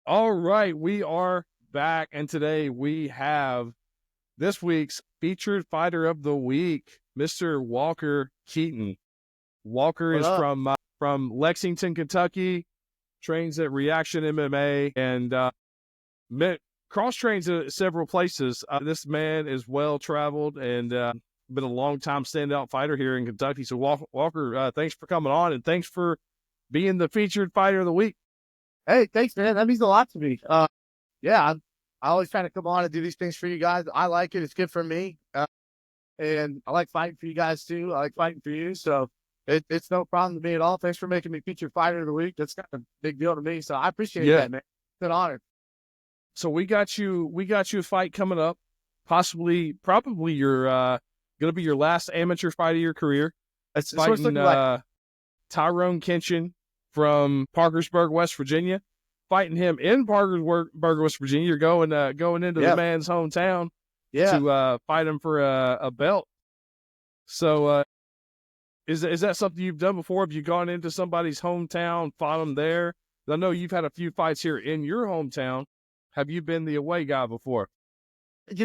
All right, we are back, and today we have this week's featured fighter of the week, Mr. Walker Keaton. Walker What is up? from Lexington, Kentucky, trains at Reaction MMA, and cross trains at several places. This man is well traveled and been a long time standout fighter here in Kentucky. So Walker, thanks for coming on, and thanks for being the featured fighter of the week. Hey, thanks, man. That means a lot to me. Yeah, I always try to come on and do these things for you guys. I like it. It's good for me. And I like fighting for you guys too. I like fighting for you. So it's no problem to me at all. Thanks for making me featured fighter of the week. That's kind of a big deal to me. So I appreciate Yeah. that, man. It's an honor. So we got you a fight coming up, probably your gonna be your last amateur fight of your career. It's what it's Fighting looking like. Tyrone Kenshin from Parkersburg, West Virginia. Fighting him in Parkersburg, West Virginia. You're going into the man's hometown to fight him for a belt. So is that something you've done before? Have you gone into somebody's hometown, fought them there? I know you've had a few fights here in your hometown. Have you been the away guy before? I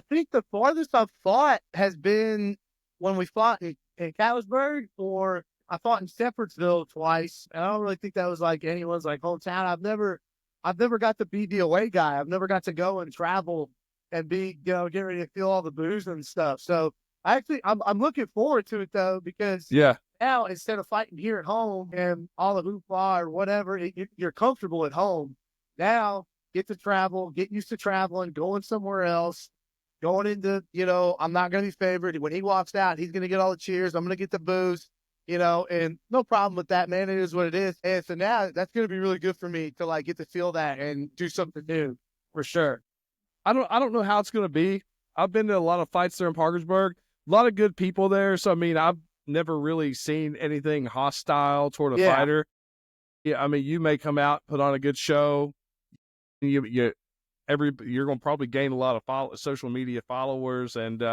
think the farthest I've fought has been when we fought in Cagefighting, or I fought in Shepherdsville twice. And I don't really think that was like anyone's like hometown. I've never got to be the away guy. I've never got to go and travel and be, get ready to feel all the booze and stuff. So I'm looking forward to it though, because now instead of fighting here at home and all the hoopla or whatever, you're comfortable at home. Now get to travel, get used to traveling, going somewhere else, going into, I'm not going to be favored. When he walks out, he's going to get all the cheers. I'm going to get the booze, and no problem with that, man. It is what it is. And so now that's going to be really good for me to like get to feel that and do something new for sure. I don't know how it's going to be. I've been to a lot of fights there in Parkersburg. A lot of good people there. So I mean, I've never really seen anything hostile toward a fighter. Yeah, I mean, you may come out, put on a good show. You're going to probably gain a lot of social media followers and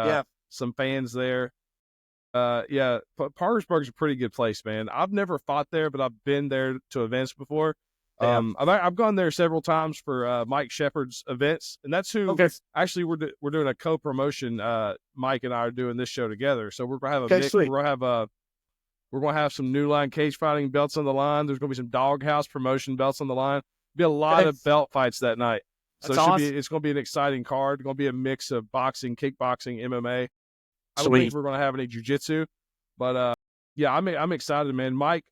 some fans there. Parkersburg's a pretty good place, man. I've never fought there, but I've been there to events before. I've gone there several times for Mike Shepard's events, and that's who actually we're doing a co-promotion. Mike and I are doing this show together, so we're gonna have a mix. We're gonna have some New Line cage fighting belts on the line. There's gonna be some Doghouse promotion belts on the line. Be a lot of belt fights that night. So it's going to be an exciting card. It's going to be a mix of boxing, kickboxing, MMA. I don't think we're going to have any jiu-jitsu, but I'm excited, man. Mike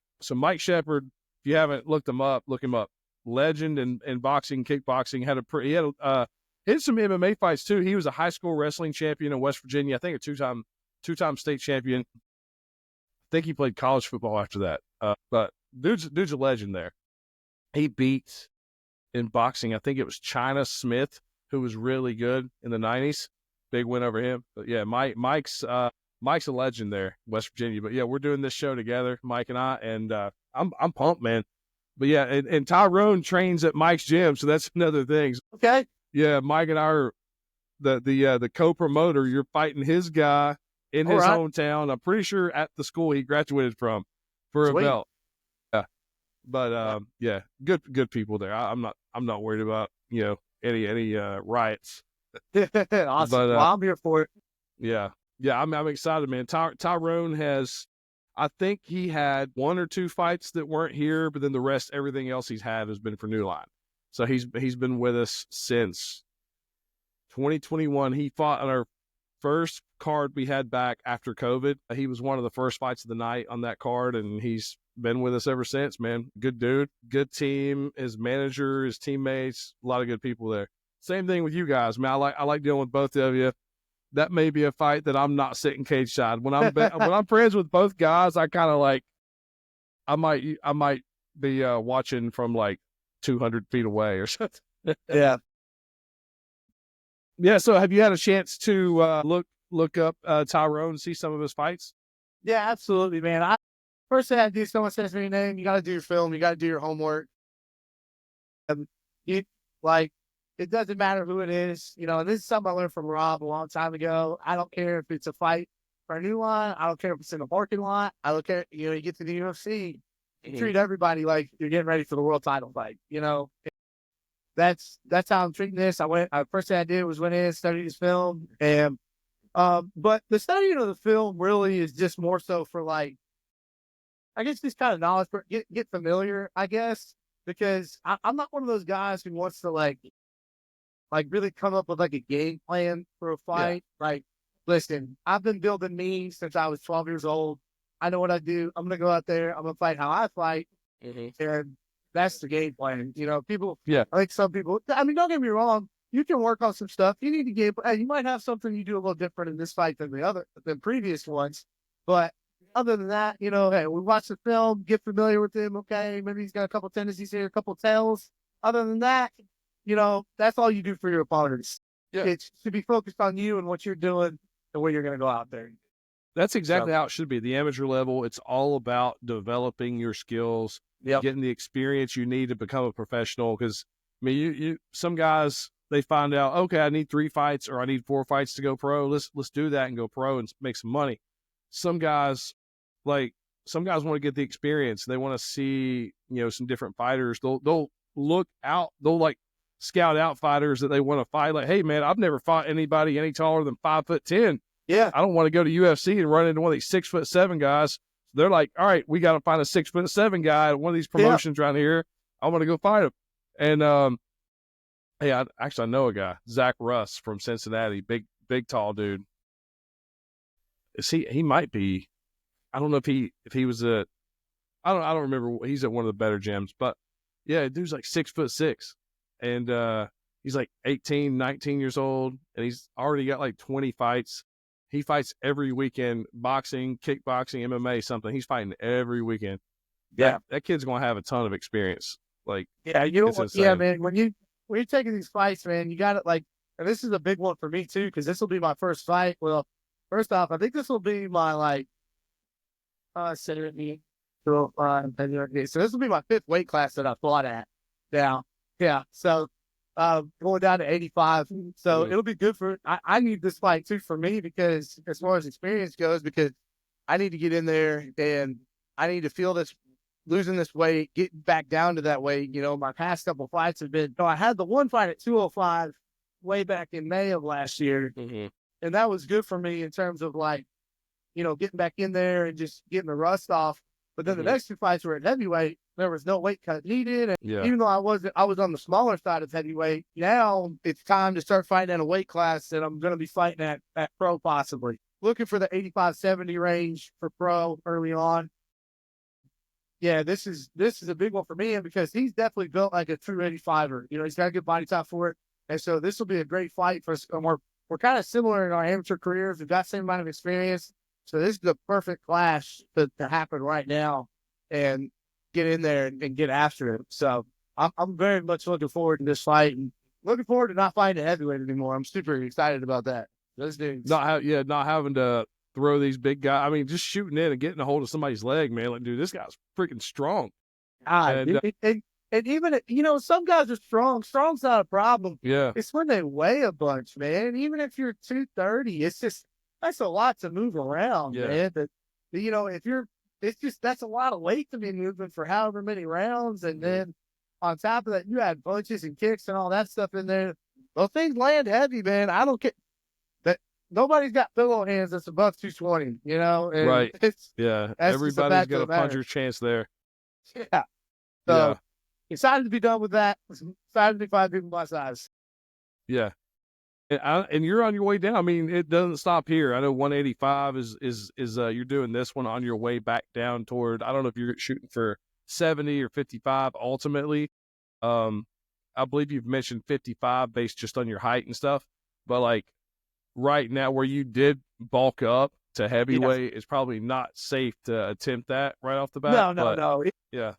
Shepard, if you haven't looked him up, look him up. Legend in boxing, kickboxing. He had some MMA fights too. He was a high school wrestling champion in West Virginia. I think a two-time state champion. I think he played college football after that. But dude's a legend there. He beat in boxing, I think it was China Smith, who was really good in the 90s. Big win over him. But yeah, Mike's a legend there, West Virginia. But yeah, we're doing this show together, Mike and I, and I'm pumped, man. But yeah, and Tyrone trains at Mike's gym, so that's another thing. Okay. Yeah, Mike and I are the co-promoter. You're fighting his guy in his hometown. I'm pretty sure at the school he graduated from for a belt. But good people there. I'm not worried about any riots. Awesome. But I'm here for it. Yeah, I'm excited, man. Tyrone has, I think he had one or two fights that weren't here, but then the rest, everything else he's had has been for New Line. So he's been with us since 2021. He fought on our first card we had back after COVID. He was one of the first fights of the night on that card, and he's been with us ever since, man. Good dude, good team, his manager, his teammates, a lot of good people there. Same thing with you guys, man. I like dealing with both of you. That may be a fight that I'm not sitting cage side. When I'm friends with both guys, I kind of like, I might be watching from like 200 feet away or something. Yeah. Yeah. So have you had a chance to look up Tyrone and see some of his fights? Yeah, absolutely, man. First thing I do, someone says to me your name, you got to do your film, you got to do your homework. It doesn't matter who it is, and this is something I learned from Rob a long time ago. I don't care if it's a fight for a New Line. I don't care if it's in a parking lot. I don't care, you get to the UFC, you treat everybody like you're getting ready for the world title fight, that's how I'm treating this. First thing I did was went in and studied this film, and but the studying of the film really is just more so for like, I guess, this kind of knowledge, for get familiar, I guess, because I'm not one of those guys who wants to like really come up with like a game plan for a Yeah. fight. Like, listen, I've been building me since I was 12 years old. I know what I do. I'm gonna go out there. I'm gonna fight how I fight, and that's the game plan. You know, people. Yeah. I think some people. I mean, don't get me wrong. You can work on some stuff. You need to game. You might have something you do a little different in this fight than previous ones, but other than that, you know, hey, we watch the film, get familiar with him. Okay, maybe he's got a couple tendencies here, a couple tells. Other than that, you know, that's all you do for your opponents. Yeah. It should be focused on you and what you're doing and where you're going to go out there. That's exactly how it should be. The amateur level, it's all about developing your skills, getting the experience you need to become a professional. Because I mean, you some guys, they find out, okay, I need 3 fights or I need 4 fights to go pro. Let's do that and go pro and make some money. Some guys want to get the experience. They want to see, you know, some different fighters. They'll look out. They'll like scout out fighters that they want to fight. Like, hey man, I've never fought anybody any taller than 5'10". Yeah. I don't want to go to UFC and run into one of these 6'7" guys. So they're like, all right, we got to find a 6'7" guy at one of these promotions around here. I want to go fight him. And hey, I know a guy, Zach Russ from Cincinnati, big tall dude. He might be. I don't know if he was I don't remember. He's at one of the better gyms, but yeah, dude's like 6'6", and he's like 18, 19 years old, and he's already got like 20 fights. He fights every weekend, boxing, kickboxing, MMA, something. He's fighting every weekend. Yeah, that kid's gonna have a ton of experience. Like, yeah, you know, yeah, man. When you're taking these fights, man, you got it. Like, and this is a big one for me too, because this will be my first fight. Well, first off, I think this will be my like, so this will be my 5th weight class that I fought at. Now, yeah, so going down to 85. So it'll be good I need this fight too for me, because as far as experience goes, because I need to get in there and I need to feel this, losing this weight, getting back down to that weight. You know, my past couple fights have been, I had the one fight at 205 way back in May of last year. And that was good for me in terms of like, you know, getting back in there and just getting the rust off. But then the next 2 fights were at heavyweight. There was no weight cut needed. And even though I was on the smaller side of heavyweight, now it's time to start fighting at a weight class that I'm going to be fighting at pro, possibly. Looking for the 85-70 range for pro early on. Yeah, this is a big one for me, and because he's definitely built like a true 85er. You know, he's got a good body type for it. And so this will be a great fight for us. We're kind of similar in our amateur careers. We've got the same amount of experience. So this is the perfect clash to happen right now and get in there and get after it. So I'm very much looking forward to this fight, and looking forward to not fighting a heavyweight anymore. I'm super excited about that. Those dudes. Not having to throw these big guys. I mean, just shooting in and getting a hold of somebody's leg, man. Like, dude, this guy's freaking strong. And even, you know, some guys are strong. Strong's not a problem. Yeah. It's when they weigh a bunch, man. Even if you're 230, it's just, that's a lot to move around, man. But, you know, that's a lot of weight to be moving for however many rounds. And then on top of that, you had punches and kicks and all that stuff in there. Those things land heavy, man. I don't care. Nobody's got pillow hands that's above 220, you know? And right. Everybody's got a puncher's chance there. Yeah. So excited to be done with that. Excited to be fighting people my size. Yeah. And you're on your way down. I mean, it doesn't stop here. I know 185 is you're doing this one on your way back down toward, I don't know if you're shooting for 70 or 55 ultimately. I believe you've mentioned 55 based just on your height and stuff, but like right now where you did bulk up to heavyweight, it's probably not safe to attempt that right off the bat. No.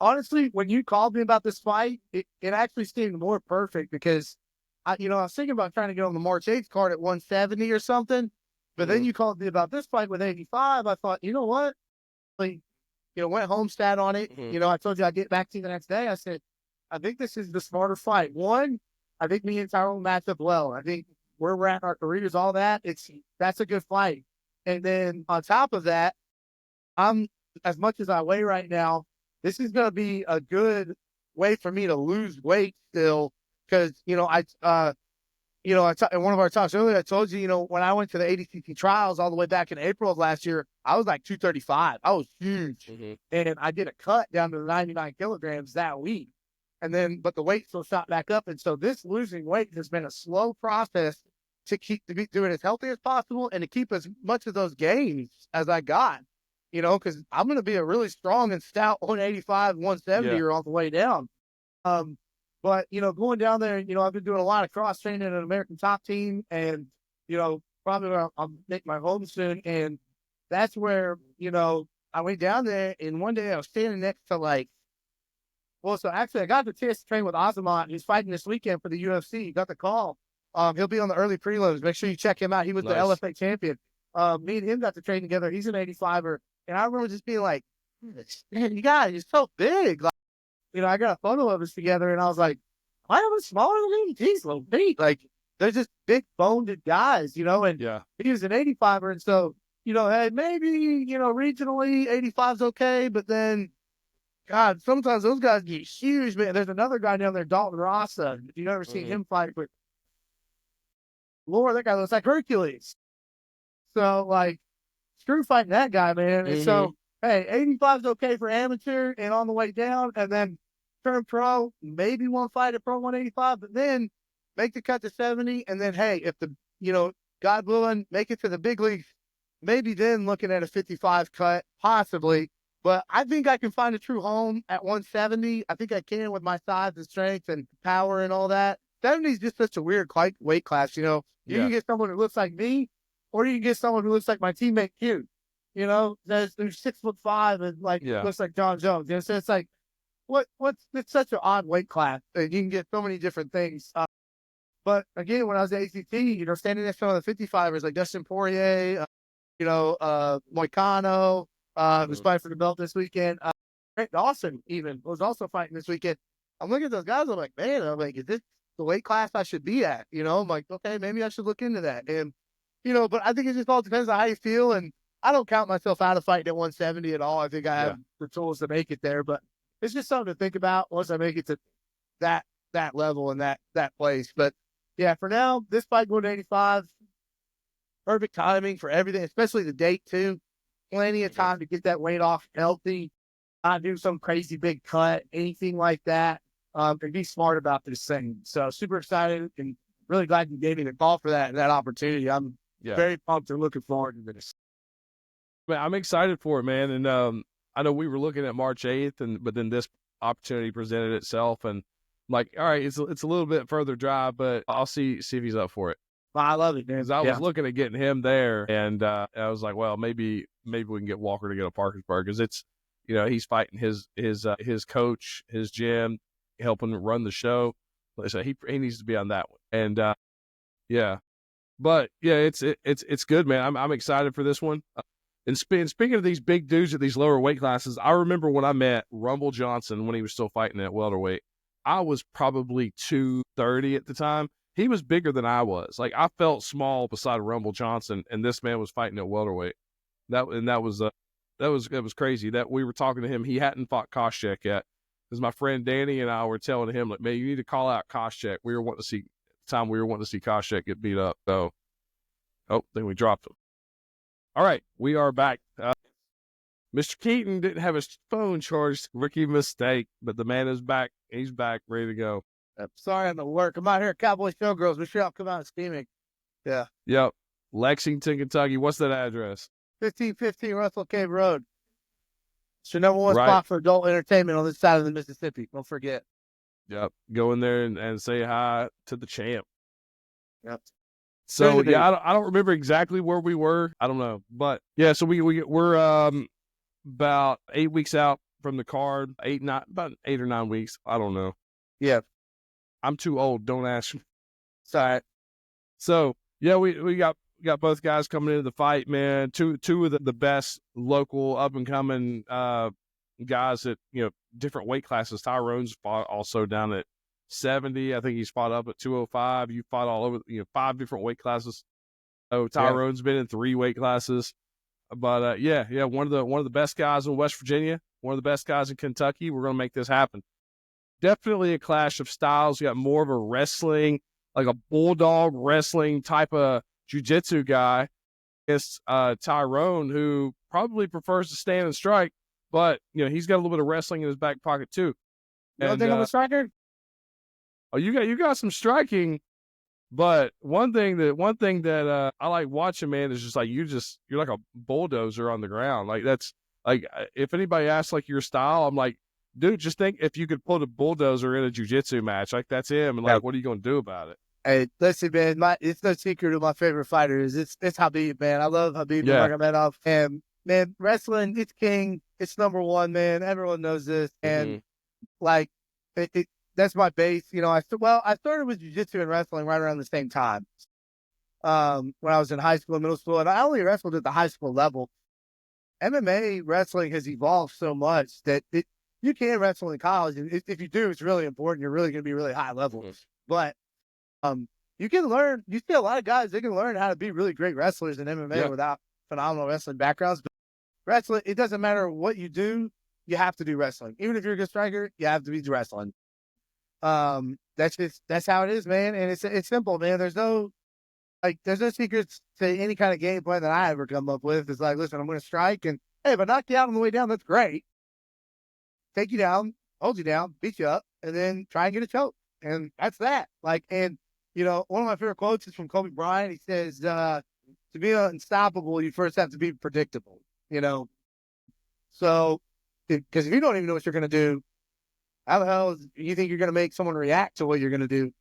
Honestly, when you called me about this fight, it actually seemed more perfect, because I was thinking about trying to get on the March 8th card at 170 or something. But then you called me about this fight with 85. I thought, you know what? Like, went homestead on it. I told you I'd get back to you the next day. I said, I think this is the smarter fight. One, I think me and Tyrone match up well. I think where we're at in our careers, all that, that's a good fight. And then on top of that, I'm, as much as I weigh right now, this is going to be a good way for me to lose weight still because in one of our talks earlier, I told you, when I went to the ADCC trials all the way back in April of last year, I was like 235. I was huge. And I did a cut down to 99 kilograms that week. But the weight still shot back up. And so this losing weight has been a slow process to be doing as healthy as possible and to keep as much of those gains as I got, because I'm going to be a really strong and stout 185, 170 or all the way down. But, going down there, I've been doing a lot of cross training at an American top team and, probably I'll make my home soon. And that's where, I went down there and one day I was standing next to so actually I got the chance to train with Azamat. He's fighting this weekend for the UFC. Got the call. He'll be on the early prelims. Make sure you check him out. He was the LFA champion. Me and him got to train together. He's an 85er. And I remember just being like, man, you guys, he's so big. I got a photo of us together, and I was like, why am I smaller than him? He's little big. They're just big boned guys, and he was an 85er. And so, hey, maybe, regionally 85's okay, but then, God, sometimes those guys get huge, man. There's another guy down there, Dalton Rasa. If you've ever seen him fight, but Lord, that guy looks like Hercules. So, screw fighting that guy, man. And so, hey, 85's okay for amateur and on the way down, and then turn pro, maybe one fight at pro 185, but then make the cut to 70, and then, hey, if God willing, make it to the big leagues, maybe then looking at a 55 cut, possibly. But I think I can find a true home at 170. I think I can with my size and strength and power and all that. 70 is just such a weird weight class, You can get someone who looks like me, or you can get someone who looks like my teammate Q. There's 6'5" and looks like John Jones. So it's like, it's such an odd weight class. You can get so many different things. But again, when I was at ACT, standing next to one of the 55ers like Dustin Poirier, Moicano, who's fighting for the belt this weekend. Grant Dawson even was also fighting this weekend. I'm looking at those guys. I'm like, man, is this the weight class I should be at? I'm like, okay, maybe I should look into that. And, but I think it just all depends on how you feel. And I don't count myself out of fighting at 170 at all. I think I have the tools to make it there, but it's just something to think about once I make it to that level and that place. But yeah, for now, this fight going to 85, perfect timing for everything, especially the date too. Plenty of time to get that weight off healthy, not do some crazy big cut, anything like that. And be smart about this thing. So super excited and really glad you gave me the call for that opportunity. I'm very pumped and looking forward to this. Man, I'm excited for it, man. And I know we were looking at March 8th, but then this opportunity presented itself, and I'm like, all right, it's a little bit further drive, but I'll see if he's up for it. I love it, man. Because I was looking at getting him there, and I was like, well, maybe we can get Walker to go to Parkersburg, because it's, he's fighting his coach, his gym, helping run the show. So he needs to be on that one, and but it's good, man. I'm excited for this one. And speaking of these big dudes at these lower weight classes, I remember when I met Rumble Johnson when he was still fighting at welterweight. I was probably 230 at the time. He was bigger than I was. I felt small beside Rumble Johnson, and this man was fighting at welterweight. That was crazy. That we were talking to him. He hadn't fought Koscheck yet, because my friend Danny and I were telling him, like, man, you need to call out Koscheck. We were wanting to see Koscheck get beat up. So, then we dropped him. All right, we are back. Mr. Keaton didn't have his phone charged. Rookie mistake, but the man is back. He's back, ready to go. Sorry I'm at work. I'm out here at Cowboy Showgirls. Make sure y'all come out steaming. Yeah. Yep. Lexington, Kentucky. What's that address? 1515 Russell Cave Road. It's your number one spot for adult entertainment on this side of the Mississippi. Don't forget. Yep. Go in there and say hi to the champ. Yep. So I don't remember exactly where we were. I don't know, but yeah. So we're about 8 weeks out from the card. About 8 or 9 weeks. I don't know. Yeah, I'm too old. Don't ask me. Sorry. So yeah, we got both guys coming into the fight, man. Two of the best local up and coming guys at different weight classes. Tyrone's fought also down at 70. I think he's fought up at 205. You fought all over 5 different weight classes. So Tyrone's been in 3 weight classes. But one of the best guys in West Virginia, one of the best guys in Kentucky. We're gonna make this happen. definitely a clash of styles. You got more of a wrestling, like a bulldog wrestling type of jiu-jitsu guy against Tyrone, who probably prefers to stand and strike, but he's got a little bit of wrestling in his back pocket too. You don't think I'm a striker? Oh, you got some striking, but one thing that I like watching, man, is just like you're like a bulldozer on the ground. Like that's like if anybody asks like your style, I'm like, dude, just think if you could put a bulldozer in a jiu-jitsu match, like that's him, and like what are you gonna do about it? Hey, listen, man, it's no secret who my favorite fighter is. It's Khabib, man. I love Khabib Nurmagomedov. And man, wrestling, it's king. It's number one, man. Everyone knows this. And like, that's my base. I started with jiu-jitsu and wrestling right around the same time. When I was in high school and middle school, and I only wrestled at the high school level. MMA wrestling has evolved so much that you can wrestle in college. And if you do, it's really important. You're really going to be really high level. But you can learn. You see a lot of guys, they can learn how to be really great wrestlers in MMA without phenomenal wrestling backgrounds. But wrestling, it doesn't matter what you do, you have to do wrestling. Even if you're a good striker, you have to be wrestling. That's how it is, man. And it's simple, man. There's no secrets to any kind of game plan that I ever come up with. It's like, listen, I'm going to strike, and hey, if I knock you out on the way down, that's great. Take you down, hold you down, beat you up, and then try and get a choke. And that's that. One of my favorite quotes is from Kobe Bryant. He says, to be unstoppable, you first have to be predictable, So, because if you don't even know what you're going to do, how the hell do you think you're going to make someone react to what you're going to do?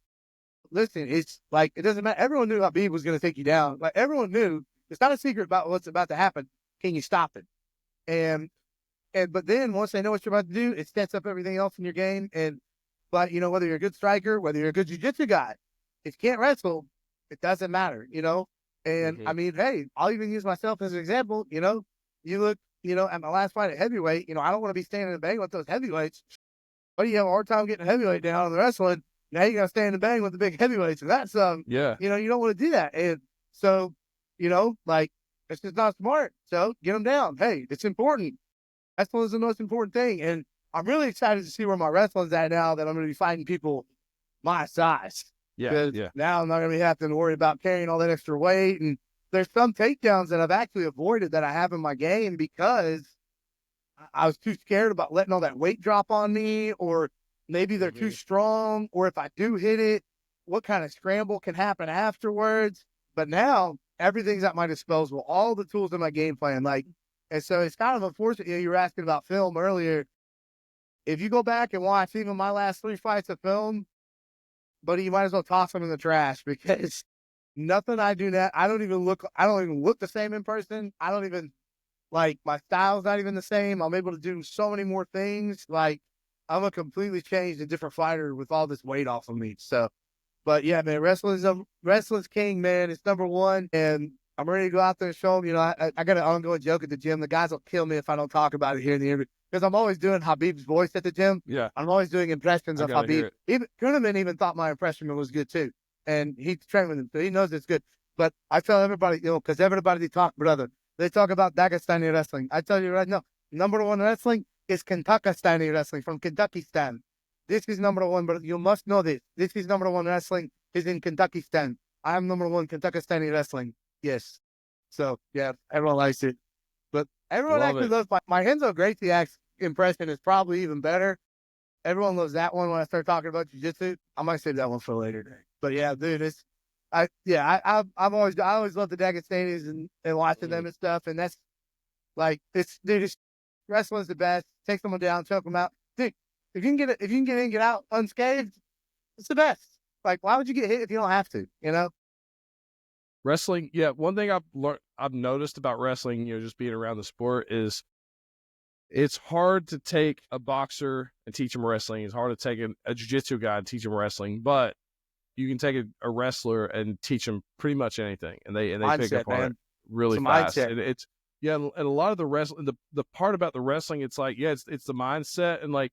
Listen, it's like, it doesn't matter. Everyone knew Khabib was going to take you down. Like, everyone knew. It's not a secret about what's about to happen. Can you stop it? But then once they know what you're about to do, it sets up everything else in your game. But whether you're a good striker, whether you're a good jiu-jitsu guy, if you can't wrestle, it doesn't matter, And I mean, hey, I'll even use myself as an example. You look, at my last fight at heavyweight, I don't want to be standing and bang with those heavyweights. But you have a hard time getting a heavyweight down in the wrestling. Now you got to stand and bang with the big heavyweights. And that's, you don't want to do that. And so, it's just not smart. So get them down. Hey, it's important. Wrestling is the most important thing. And I'm really excited to see where my wrestling's at now that I'm going to be fighting people my size. Yeah. Now I'm not going to be having to worry about carrying all that extra weight. And there's some takedowns that I've actually avoided that I have in my game because I was too scared about letting all that weight drop on me, or maybe they're too strong, or if I do hit it, what kind of scramble can happen afterwards. But now everything's at my disposal, all the tools in my game plan. And so it's kind of unfortunate. You were asking about film earlier. If you go back and watch even my last 3 fights of film, buddy, you might as well toss them in the trash because nothing I do now, I don't even look the same in person. I don't even, my style's not even the same. I'm able to do so many more things. I'm a completely changed and different fighter with all this weight off of me. So, but yeah, man, wrestling's king, man. It's number one. And I'm ready to go out there and show them, I got an ongoing joke at the gym. The guys will kill me if I don't talk about it here in the interview. Because I'm always doing Khabib's voice at the gym. Yeah. I'm always doing impressions of Khabib. Even Kuhneman even thought my impression was good too. And he's trained with him, so he knows it's good. But I tell everybody, because everybody talk, brother, they talk about Dagestani wrestling. I tell you right now, number one wrestling is Kentuckistani wrestling from Kentuckistan. This is number one, but you must know this. This is number one wrestling is in Kentuckistan. I am number one Kentuckistani wrestling. Yes. So, yeah, everyone likes it. But everyone actually loves my Renzo Gracie impression is probably even better. Everyone loves that one when I start talking about jiu-jitsu. I might save that one for later. But yeah, dude, I always loved the Dagestanis and watching them and stuff. And that's wrestling's the best. Take someone down, choke them out. Dude, if you can get in and get out unscathed, it's the best. Why would you get hit if you don't have to? Wrestling, yeah. One thing I've noticed about wrestling, just being around the sport, is it's hard to take a boxer and teach him wrestling. It's hard to take a jiu-jitsu guy and teach him wrestling, but you can take a wrestler and teach them pretty much anything, and they pick up on it really fast. And it's and a lot of the wrestling, the part about the wrestling, it's it's the mindset, and like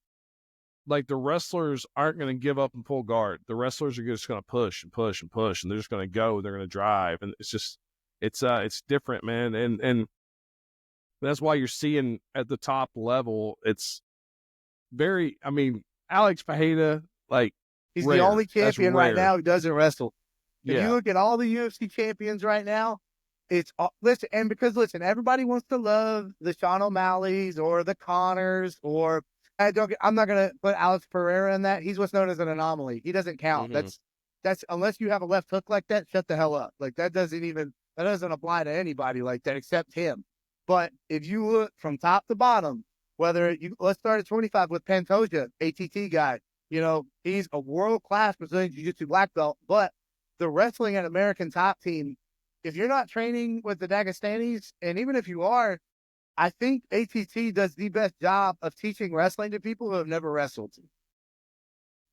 the wrestlers aren't going to give up and pull guard. The wrestlers are just going to push and push and push, and they're just going to go. They're going to drive, and it's different, man. And that's why you're seeing at the top level, it's very. I mean, Alex Fajita, like, he's rare. the only That's champion right rare. now who doesn't wrestle. If you Yeah. look at all the UFC champions right now, it's listen, and because listen, everybody wants to love the Sean O'Malley's or the Connors or I'm not gonna put Alex Pereira in that. He's what's known as an anomaly. He doesn't count. Mm-hmm. That's unless you have a left hook like that, shut the hell up. Like that doesn't apply to anybody like that except him. But if you look from top to bottom, let's start at 25 with Pantoja, ATT guy. You know, he's a world-class Brazilian Jiu-Jitsu black belt, but the wrestling and American top team, if you're not training with the Dagestanis, and even if you are, I think ATT does the best job of teaching wrestling to people who have never wrestled.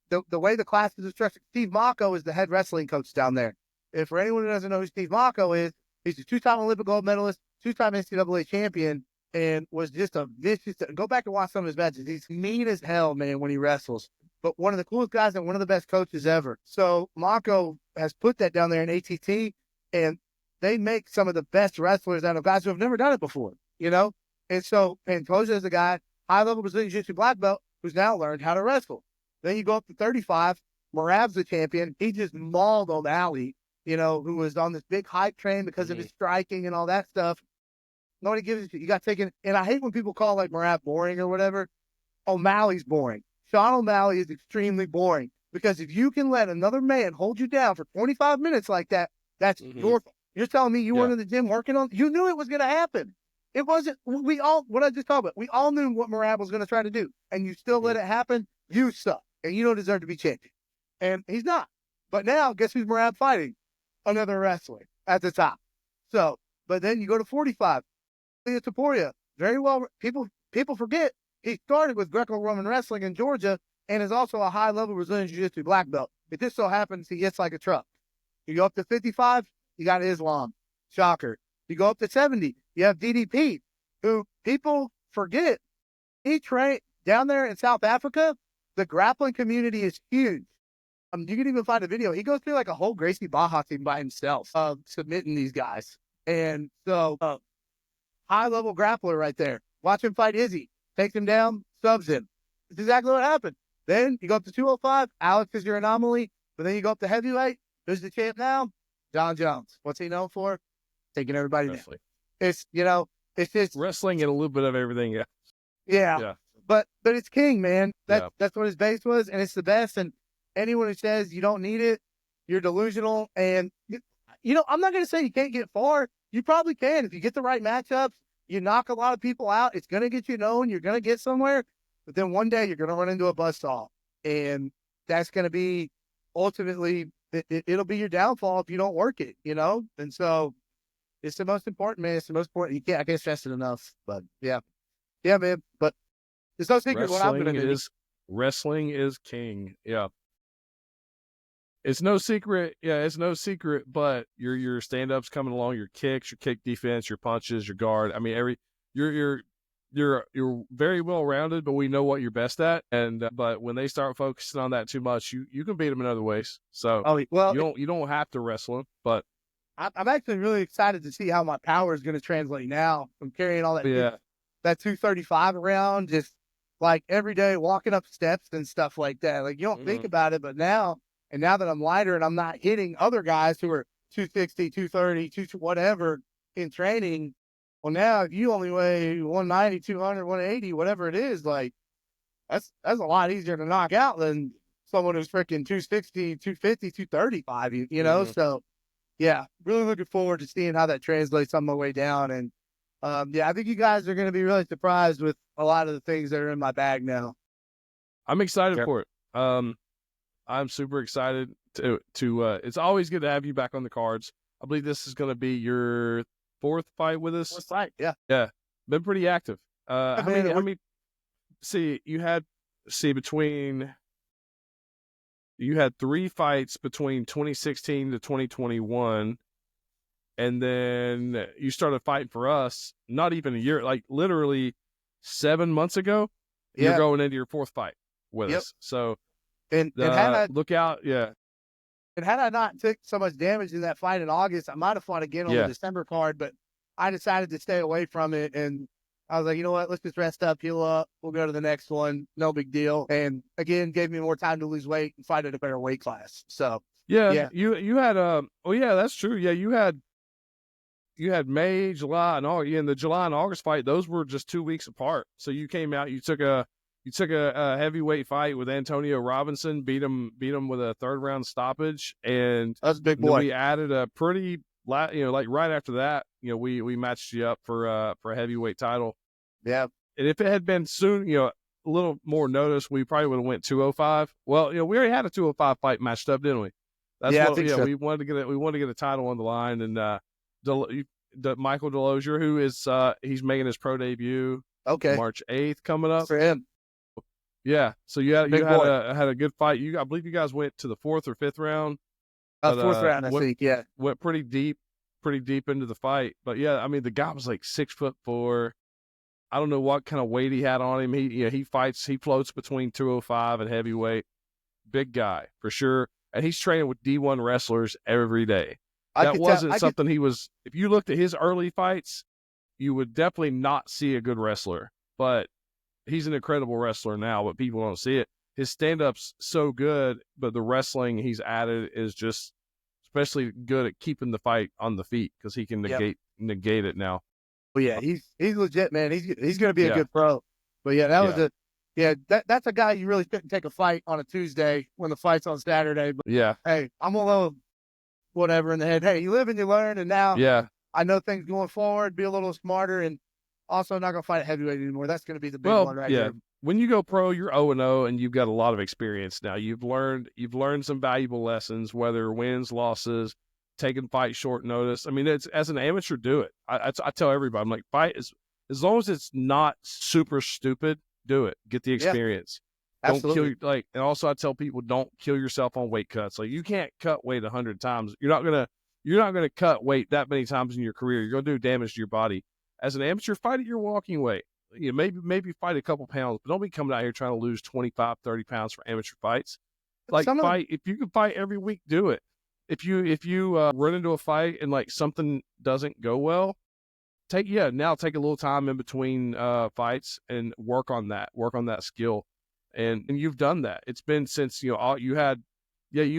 The way the class is structured, Steve Mako is the head wrestling coach down there. If for anyone who doesn't know who Steve Mako is, he's a two-time Olympic gold medalist, two-time NCAA champion, and was just a vicious. Go back and watch some of his matches. He's mean as hell, man, when he wrestles. But one of the coolest guys and one of the best coaches ever. So Mako has put that down there in ATT, and they make some of the best wrestlers out of guys who have never done it before, you know? And so Pantoja is a guy, high-level Brazilian Jiu-Jitsu black belt, who's now learned how to wrestle. Then you go up to 35, Merab's the champion. He just mauled O'Malley, you know, who was on this big hype train because of his striking and all that stuff. Nobody gives a shit. You got taken, and I hate when people call like Merab boring or whatever. O'Malley's boring. Sean O'Malley is extremely boring because if you can let another man hold you down for 25 minutes like that, that's your fault. You're telling me you went in the gym working on, you knew it was going to happen. It wasn't, what I just talked about, we all knew what Merab was going to try to do, and you still let it happen. You suck, and you don't deserve to be champion. And he's not. But now, guess who's Merab fighting? Another wrestler at the top. So, but then you go to 45. Leah Taporia, very well, people forget, he started with Greco-Roman wrestling in Georgia and is also a high-level Brazilian Jiu-Jitsu black belt. It just so happens he hits like a truck. You go up to 55, you got Islam. Shocker. You go up to 70, you have DDP, who people forget. He trained down there in South Africa. The grappling community is huge. You can even find a video. He goes through like a whole Gracie Baja team by himself, submitting these guys. And so, high-level grappler right there. Watch him fight Izzy. Takes him down, subs him. That's exactly what happened. Then you go up to 205. Alex is your anomaly. But then you go up to heavyweight. Who's the champ now? John Jones. What's he known for? Taking everybody down. It's, you know, it's just wrestling and a little bit of everything. Yeah. Yeah. But it's king, man. That's what his base was, and it's the best. And anyone who says you don't need it, you're delusional. And, you know, I'm not going to say you can't get far. You probably can. If you get the right matchups, you knock a lot of people out. It's going to get you known. You're going to get somewhere. But then one day you're going to run into a buzzsaw. And that's going to be ultimately, it'll be your downfall if you don't work it, you know? And so it's the most important, man. It's the most important. I can't stress it enough. But yeah, man. But it's no secret what I'm going to do. Wrestling is king. Yeah. It's no secret. Yeah, it's no secret, but your stand-ups coming along, your kicks, your kick defense, your punches, your guard. I mean, you're very well rounded, but we know what you're best at. And but when they start focusing on that too much, you can beat them in other ways. So you don't have to wrestle them. But I'm actually really excited to see how my power is going to translate now. I'm carrying all that that 235 around, just like every day, walking up steps and stuff like that. Like you don't think about it, but now that I'm lighter and I'm not hitting other guys who are 260, 230, whatever in training, well, now if you only weigh 190, 200, 180, whatever it is, like that's a lot easier to knock out than someone who's freaking 260, 250, 235, you know? So yeah, really looking forward to seeing how that translates on my way down. And I think you guys are going to be really surprised with a lot of the things that are in my bag now. I'm excited for it. I'm super excited to it's always good to have you back on the cards. I believe this is going to be your fourth fight with us. Fourth fight, yeah. Yeah. Been pretty active. How many you had 3 fights between 2016 to 2021, and then you started fighting for us not even a year, like literally 7 months ago. You're going into your 4th fight with us. So and had I, look out, And had I not took so much damage in that fight in August, I might have fought again on the December card, but I decided to stay away from it. And I was like, you know what? Let's just rest up, heal up. We'll go to the next one. No big deal. And again, gave me more time to lose weight and fight at a better weight class. So Yeah, yeah, you had oh yeah, that's true. Yeah, you had May, July, and August. Yeah, in the July and August fight, those were just 2 weeks apart. So you came out, you took a heavyweight fight with Antonio Robinson, beat him with a third round stoppage, and that's a big then boy. we added a pretty, like right after that, we matched you up for a heavyweight title. Yeah. And if it had been soon, a little more notice, we probably would have went 205. Well, we already had a 205 fight matched up, didn't we? That's Yeah, I what. think Yeah, so. we wanted to get a title on the line, and Michael Delosier, who is he's making his pro debut Okay. March 8th coming up. For him. Yeah, so you Big boy. had a good fight. I believe you guys went to the fourth or fifth round, but Fourth round, I think. Yeah. went pretty deep into the fight. But yeah, I mean the guy was like 6'4". I don't know what kind of weight he had on him. He floats between 205 and heavyweight. Big guy for sure, and he's training with D1 wrestlers every day. That wasn't something he was. If you looked at his early fights, you would definitely not see a good wrestler. But he's an incredible wrestler now, but people don't see it. His stand-up's so good, but the wrestling he's added is just especially good at keeping the fight on the feet because he can negate it now. But yeah, he's legit, man. He's going to be a good pro. But yeah, that's a guy you really shouldn't take a fight on a Tuesday when the fight's on Saturday. But yeah, hey, I'm a little whatever in the head. Hey, you live and you learn, and now I know things going forward. Be a little smarter, and also not going to fight at heavyweight anymore. That's going to be the big one right here. When you go pro, you're 0-0, and you've got a lot of experience now. You've learned some valuable lessons, whether wins, losses, taking fight short notice. I mean, it's as an amateur, do it. I tell everybody, I'm like, fight as long as it's not super stupid, do it. Get the experience. Absolutely. Don't kill and also I tell people, don't kill yourself on weight cuts. Like you can't cut weight 100 times. You're not gonna cut weight that many times in your career. You're gonna do damage to your body. As an amateur, fight at your walking weight. Maybe fight a couple pounds, but don't be coming out here trying to lose 25, 30 pounds for amateur fights. Like if you can fight every week, do it. If you run into a fight and like something doesn't go well, take a little time in between fights and work on that skill. And you've done that. It's been since you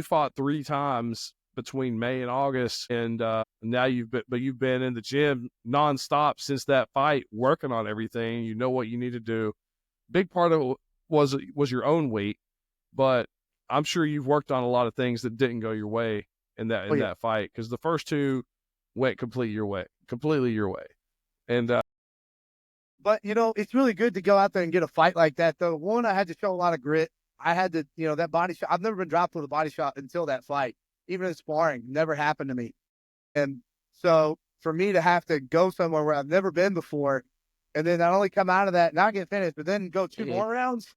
fought 3 times between May and August, and now you've been in the gym nonstop since that fight, working on everything. You know what you need to do. Big part of it was your own weight, but I'm sure you've worked on a lot of things that didn't go your way in that fight, because the first 2 went completely your way. And but it's really good to go out there and get a fight like that. Though one, I had to show a lot of grit. I had to, that body shot. I've never been dropped with a body shot until that fight. Even in sparring, never happened to me. And so for me to have to go somewhere where I've never been before, and then not only come out of that, not get finished, but then go 2 more rounds,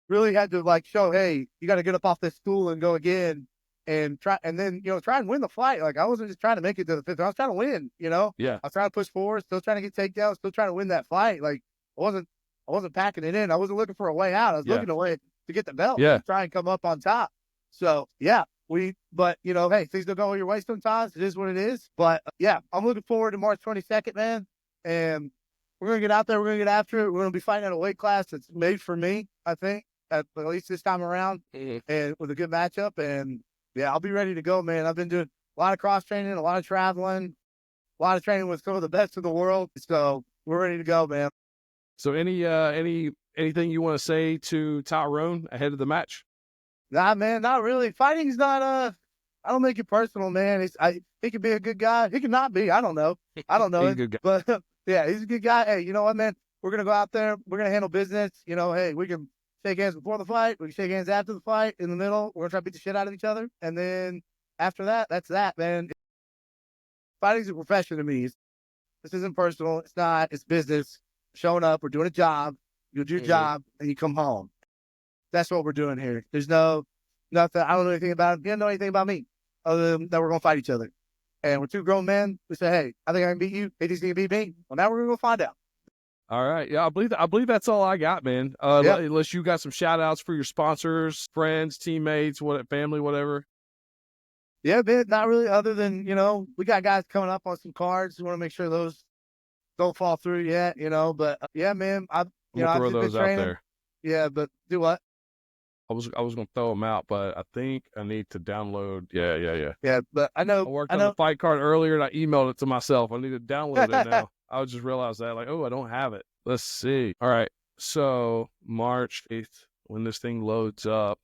really had to like show, hey, you got to get up off this stool and go again and try and win the fight. Like I wasn't just trying to make it to the 5th. I was trying to win, Yeah. I was trying to push forward, still trying to get takedowns, still trying to win that fight. Like I wasn't packing it in. I wasn't looking for a way out. I was looking a way to get the belt and try and come up on top. So yeah. But hey, things don't go your way sometimes. It is what it is. But I'm looking forward to March 22nd, man. And we're going to get out there. We're going to get after it. We're going to be fighting at a weight class that's made for me, I think, at least this time around, and with a good matchup. And I'll be ready to go, man. I've been doing a lot of cross training, a lot of traveling, a lot of training with some of the best in the world. So we're ready to go, man. So anything you want to say to Tyrone ahead of the match? Nah, man, not really. Fighting's not I don't make it personal, man. He could be a good guy. He could not be. I don't know. He's a good guy. But he's a good guy. Hey, you know what, man? We're gonna go out there. We're gonna handle business. Hey, we can shake hands before the fight. We can shake hands after the fight. In the middle, we're gonna try to beat the shit out of each other. And then after that, that's that, man. Fighting's a profession to me. This isn't personal. It's not. It's business. Showing up. We're doing a job. You do your job, and you come home. That's what we're doing here. There's nothing. I don't know anything about it. You don't know anything about me other than that we're going to fight each other. And we're 2 grown men. We say, hey, I think I can beat you. Hey, he's going to beat me. Well, now we're going to go find out. All right. Yeah, I believe that's all I got, man. Unless you got some shout outs for your sponsors, friends, teammates, family, whatever. Yeah, man, not really, other than, we got guys coming up on some cards. We want to make sure those don't fall through yet, but yeah, man, I've I'm gonna I've throw just been those out training. there. Yeah, but do what? I was gonna throw them out, but I think I need to download. Yeah. Yeah, but I I know, worked on the fight card earlier and I emailed it to myself. I need to download it now. I just realized that, like, oh, I don't have it. Let's see. All right. So March 8th, when this thing loads up.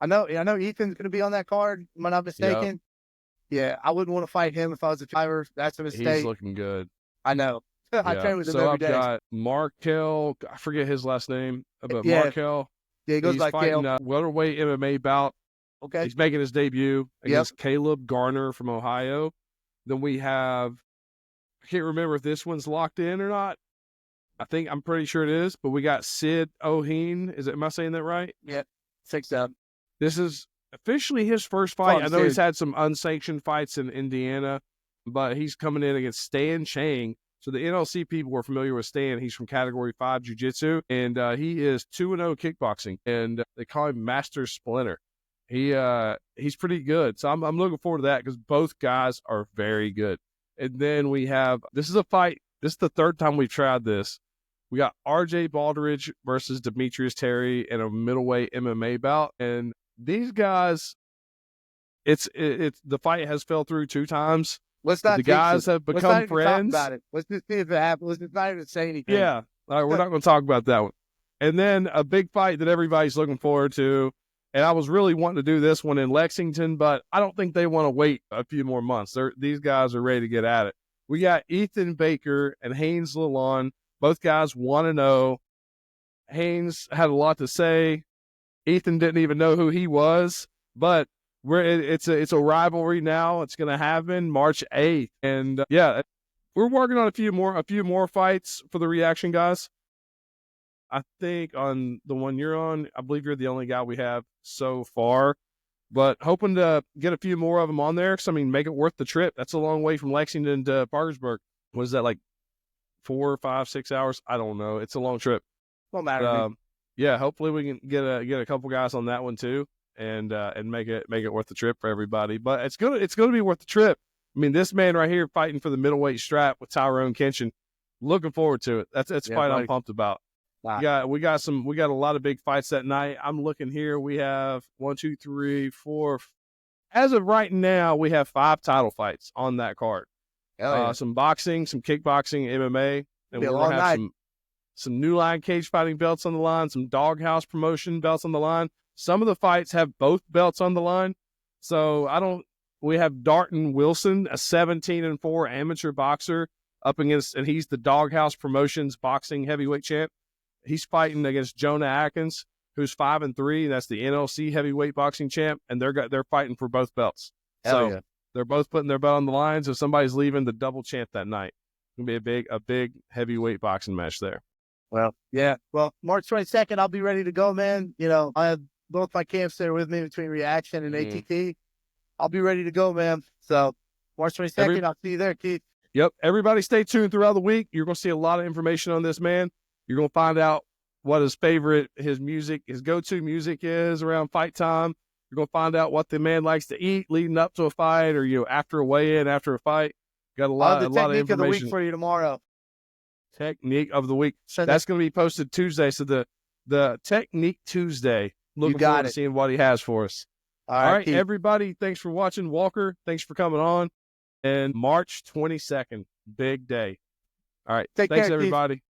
I know Ethan's gonna be on that card. Am I not Yep. mistaken? Yeah, I wouldn't want to fight him if I was a driver. That's a He's mistake. looking good. I know. I Yeah. train with him So every I've day. got Markel. I forget his last name, but Yeah, Markel. he goes He's by fighting Kale. a welterweight MMA bout. Okay. He's making his debut Yep. against Caleb Garner from Ohio. Then we have, I can't remember if this one's locked in or not. I'm pretty sure it is, but we got Sid Oheen. Am I saying that right? Yep. 6-7. This is officially his first fight. I know Sid. he's had some unsanctioned fights in Indiana, but he's coming in against Stan Chang. So the NLC people were familiar with Stan. He's from Category 5 Jiu-Jitsu, and he is 2-0 kickboxing, and they call him Master Splinter. He's pretty good. So I'm looking forward to that because both guys are very good. And then we have, this is a fight. This is the third time we've tried this. We got RJ Baldridge versus Demetrius Terry in a middleweight MMA bout. And these guys, it's the fight has fell through 2 times. The guys have become friends. About it. Let's just see if it happens. Let's just not even say anything. Yeah. All right, we're not going to talk about that one. And then a big fight that everybody's looking forward to. And I was really wanting to do this one in Lexington, but I don't think they want to wait a few more months. These guys are ready to get at it. We got Ethan Baker and Haynes Lalonde. Both guys 1-0. Haynes had a lot to say. Ethan didn't even know who he was, but it's a rivalry now. It's going to happen March 8th. And yeah, we're working on a few more fights for the reaction guys. I think on the one you're on, I believe you're the only guy we have so far, but hoping to get a few more of them on there. So, I mean, make it worth the trip. That's a long way from Lexington to Parkersburg. What is that, like 4, 5, 6 hours? I don't know. It's a long trip. Don't matter. Yeah, hopefully we can get a couple guys on that one too, and make it worth the trip for everybody. But it's gonna be worth the trip. I mean, this man right here fighting for the middleweight strap with Tyrone Kenshin. Looking forward to it. That's a fight I'm pumped about. Wow. We got a lot of big fights that night. I'm looking here. We have 1, 2, 3, 4. As of right now, we have 5 title fights on that card. Some boxing, some kickboxing, MMA, and we're gonna have some new line cage fighting belts on the line, some doghouse promotion belts on the line. Some of the fights have both belts on the line. So we have Darton Wilson, a 17-4 amateur boxer up against, and he's the Doghouse Promotions boxing heavyweight champ. He's fighting against Jonah Atkins, who's 5-3. That's the NLC heavyweight boxing champ, and they're fighting for both belts. They're both putting their belt on the line. So somebody's leaving the double champ that night. It's gonna be a big heavyweight boxing match there. Well, yeah. Well, March 22nd, I'll be ready to go, man. I have both my camps there with me between Reaction and ATT. I'll be ready to go, man. So March 22nd, I'll see you there, Keith. Yep. Everybody stay tuned throughout the week. You're going to see a lot of information on this man. You're going to find out what his go-to music is around fight time. You're going to find out what the man likes to eat leading up to a fight or, after a weigh-in, after a fight. Got a lot of information. Technique of the week for you tomorrow. Technique of the week. So that's going to be posted Tuesday. So the Technique Tuesday. Looking forward to seeing what he has for us. All right, everybody. Thanks for watching. Walker, thanks for coming on. And March 22nd, big day. All right. Thanks, everybody.